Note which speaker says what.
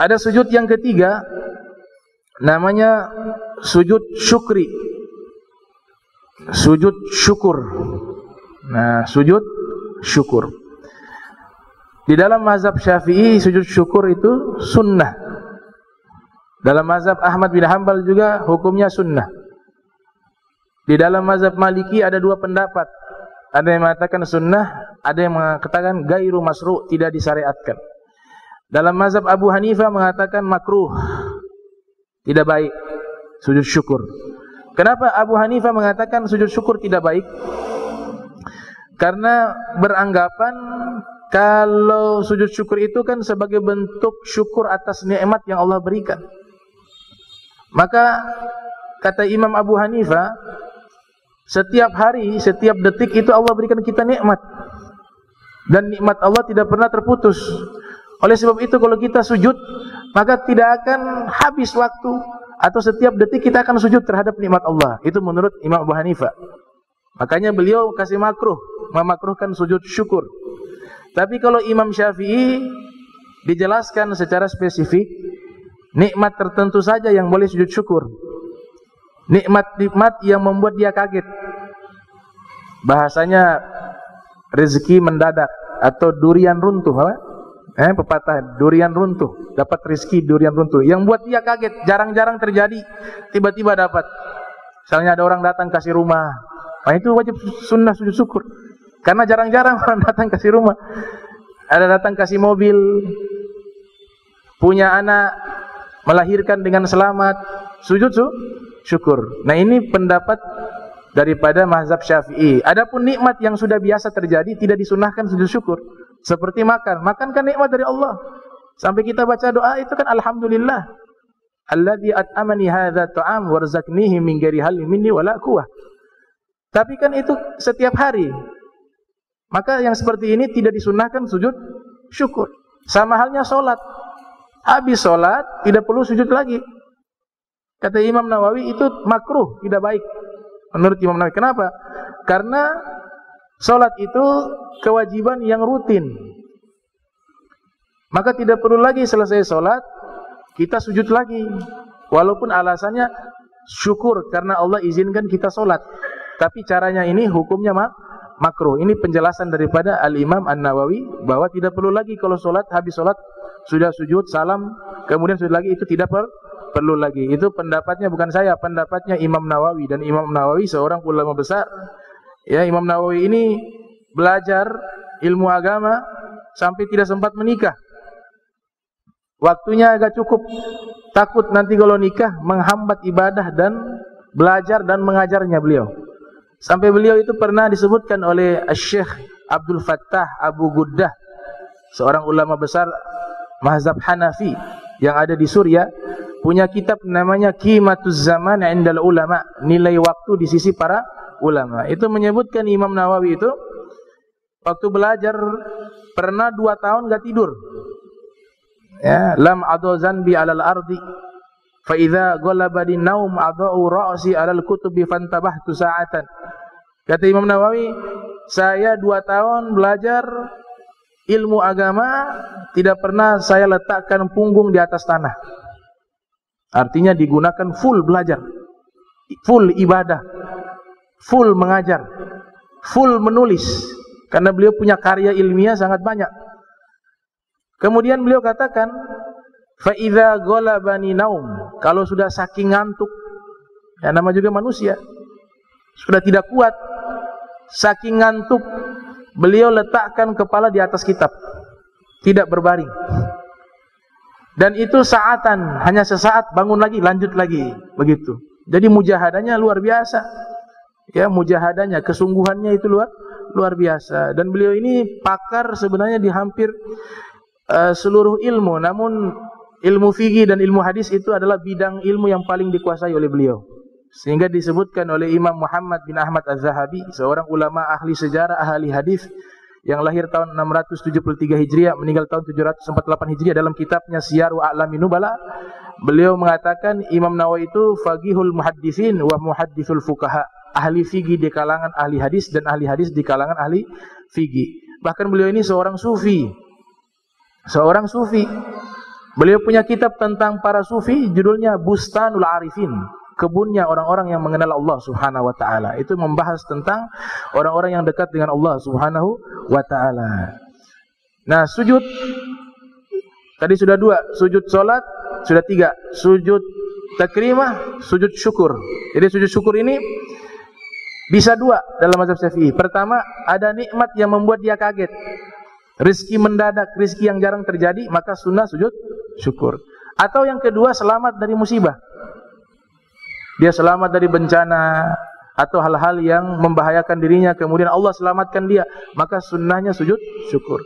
Speaker 1: Ada sujud yang ketiga, namanya sujud syukri. Sujud syukur. Nah, sujud syukur. Di dalam mazhab Syafi'i, sujud syukur itu sunnah. Dalam mazhab Ahmad bin Hanbal juga hukumnya sunnah. Di dalam mazhab Maliki ada dua pendapat. Ada yang mengatakan sunnah, ada yang mengatakan gairu masru', tidak disyariatkan. Dalam mazhab Abu Hanifah mengatakan makruh, tidak baik sujud syukur. Kenapa Abu Hanifah mengatakan sujud syukur tidak baik? Karena beranggapan kalau sujud syukur itu kan sebagai bentuk syukur atas nikmat yang Allah berikan. Maka kata Imam Abu Hanifah, setiap hari, setiap detik itu Allah berikan kita nikmat. Dan nikmat Allah tidak pernah terputus. Oleh sebab itu kalau kita sujud, maka tidak akan habis waktu, atau setiap detik kita akan sujud terhadap nikmat Allah. Itu menurut Imam Abu Hanifah. Makanya beliau kasih makruh, memakruhkan sujud syukur. Tapi kalau Imam Syafi'i dijelaskan secara spesifik, nikmat tertentu saja yang boleh sujud syukur. Nikmat-nikmat yang membuat dia kaget. Bahasanya rezeki mendadak atau durian runtuh, apa? Pepatah durian runtuh, dapat rezeki durian runtuh. Yang buat dia kaget, jarang-jarang terjadi, tiba-tiba dapat. Misalnya ada orang datang kasih rumah, nah itu wajib sunnah sujud syukur. Karena jarang-jarang orang datang kasih rumah. Ada datang kasih mobil, punya anak, melahirkan dengan selamat, sujud syukur. Nah ini pendapat daripada mazhab Syafi'i. Adapun nikmat yang sudah biasa terjadi tidak disunahkan sujud syukur. Seperti makan kan nikmat dari Allah. Sampai kita baca doa itu kan alhamdulillah. Alladzi at'amani hadza ta'am warzaqnihi min ghairi halin minni wala quwwah. Tapi kan itu setiap hari. Maka yang seperti ini tidak disunahkan sujud syukur. Sama halnya salat. Habis salat tidak perlu sujud lagi. Kata Imam Nawawi itu makruh, tidak baik. Menurut Imam Nawawi. Kenapa? Karena salat itu kewajiban yang rutin. Maka tidak perlu lagi selesai salat kita sujud lagi. Walaupun alasannya syukur karena Allah izinkan kita salat. Tapi caranya ini hukumnya makruh. Ini penjelasan daripada Al-Imam An-Nawawi bahwa tidak perlu lagi kalau salat, habis salat sudah sujud, salam, kemudian sujud lagi, itu tidak perlu lagi. Itu pendapatnya bukan saya, pendapatnya Imam Nawawi. Dan Imam Nawawi seorang ulama besar. Ya, Imam Nawawi ini belajar ilmu agama sampai tidak sempat menikah. Waktunya agak cukup. Takut nanti kalau nikah menghambat ibadah dan belajar dan mengajarnya beliau. Sampai beliau itu pernah disebutkan oleh Syekh Abdul Fattah Abu Guddah, seorang ulama besar mazhab Hanafi yang ada di Suriah, punya kitab namanya Qimatuz Zaman 'indal Ulama, nilai waktu di sisi para ulama. Itu menyebutkan Imam Nawawi itu waktu belajar pernah 2 tahun enggak tidur. Ya, lam adu zanbi 'alal ardi fa idza ghalabani naum adau ra'si 'alal kutubi fantabahtu sa'atan. Kata Imam Nawawi, saya 2 tahun belajar ilmu agama, tidak pernah saya letakkan punggung di atas tanah. Artinya digunakan full belajar, full ibadah, full mengajar, full menulis. Karena beliau punya karya ilmiah sangat banyak. Kemudian beliau katakan, fa idza ghalabani naum, kalau sudah saking ngantuk, ya nama juga manusia, sudah tidak kuat, saking ngantuk, beliau letakkan kepala di atas kitab, tidak berbaring. Dan itu saatan, hanya sesaat, bangun lagi, lanjut lagi, begitu. Jadi mujahadahnya luar biasa. Ya, mujahadahnya, kesungguhannya itu luar biasa. Dan beliau ini pakar sebenarnya di hampir seluruh ilmu. Namun ilmu fikih dan ilmu hadis itu adalah bidang ilmu yang paling dikuasai oleh beliau. Sehingga disebutkan oleh Imam Muhammad bin Ahmad Az-Zahabi, seorang ulama ahli sejarah, ahli hadis yang lahir tahun 673 Hijriah, meninggal tahun 748 Hijriah, dalam kitabnya Syiaru A'lamin Nubala, beliau mengatakan Imam Nawawi itu faqihul muhaddisin wa muhadditsul fuqaha. ahli fikih di kalangan ahli hadis dan ahli hadis di kalangan ahli fikih. Bahkan beliau ini seorang sufi. Seorang sufi. Beliau punya kitab tentang para sufi, judulnya Bustanul Arifin. Kebunnya orang-orang yang mengenal Allah Subhanahu wa taala. Itu membahas tentang orang-orang yang dekat dengan Allah Subhanahu wa taala. Nah, sujud tadi sudah 2, sujud salat sudah 3, sujud takrimah, sujud syukur. Jadi sujud syukur ini bisa 2 dalam mazhab Syafi'i. Pertama, ada nikmat yang membuat dia kaget. Rezeki mendadak, rezeki yang jarang terjadi, maka sunnah sujud syukur. Atau yang kedua, selamat dari musibah. Dia selamat dari bencana atau hal-hal yang membahayakan dirinya, kemudian Allah selamatkan dia, maka sunnahnya sujud syukur.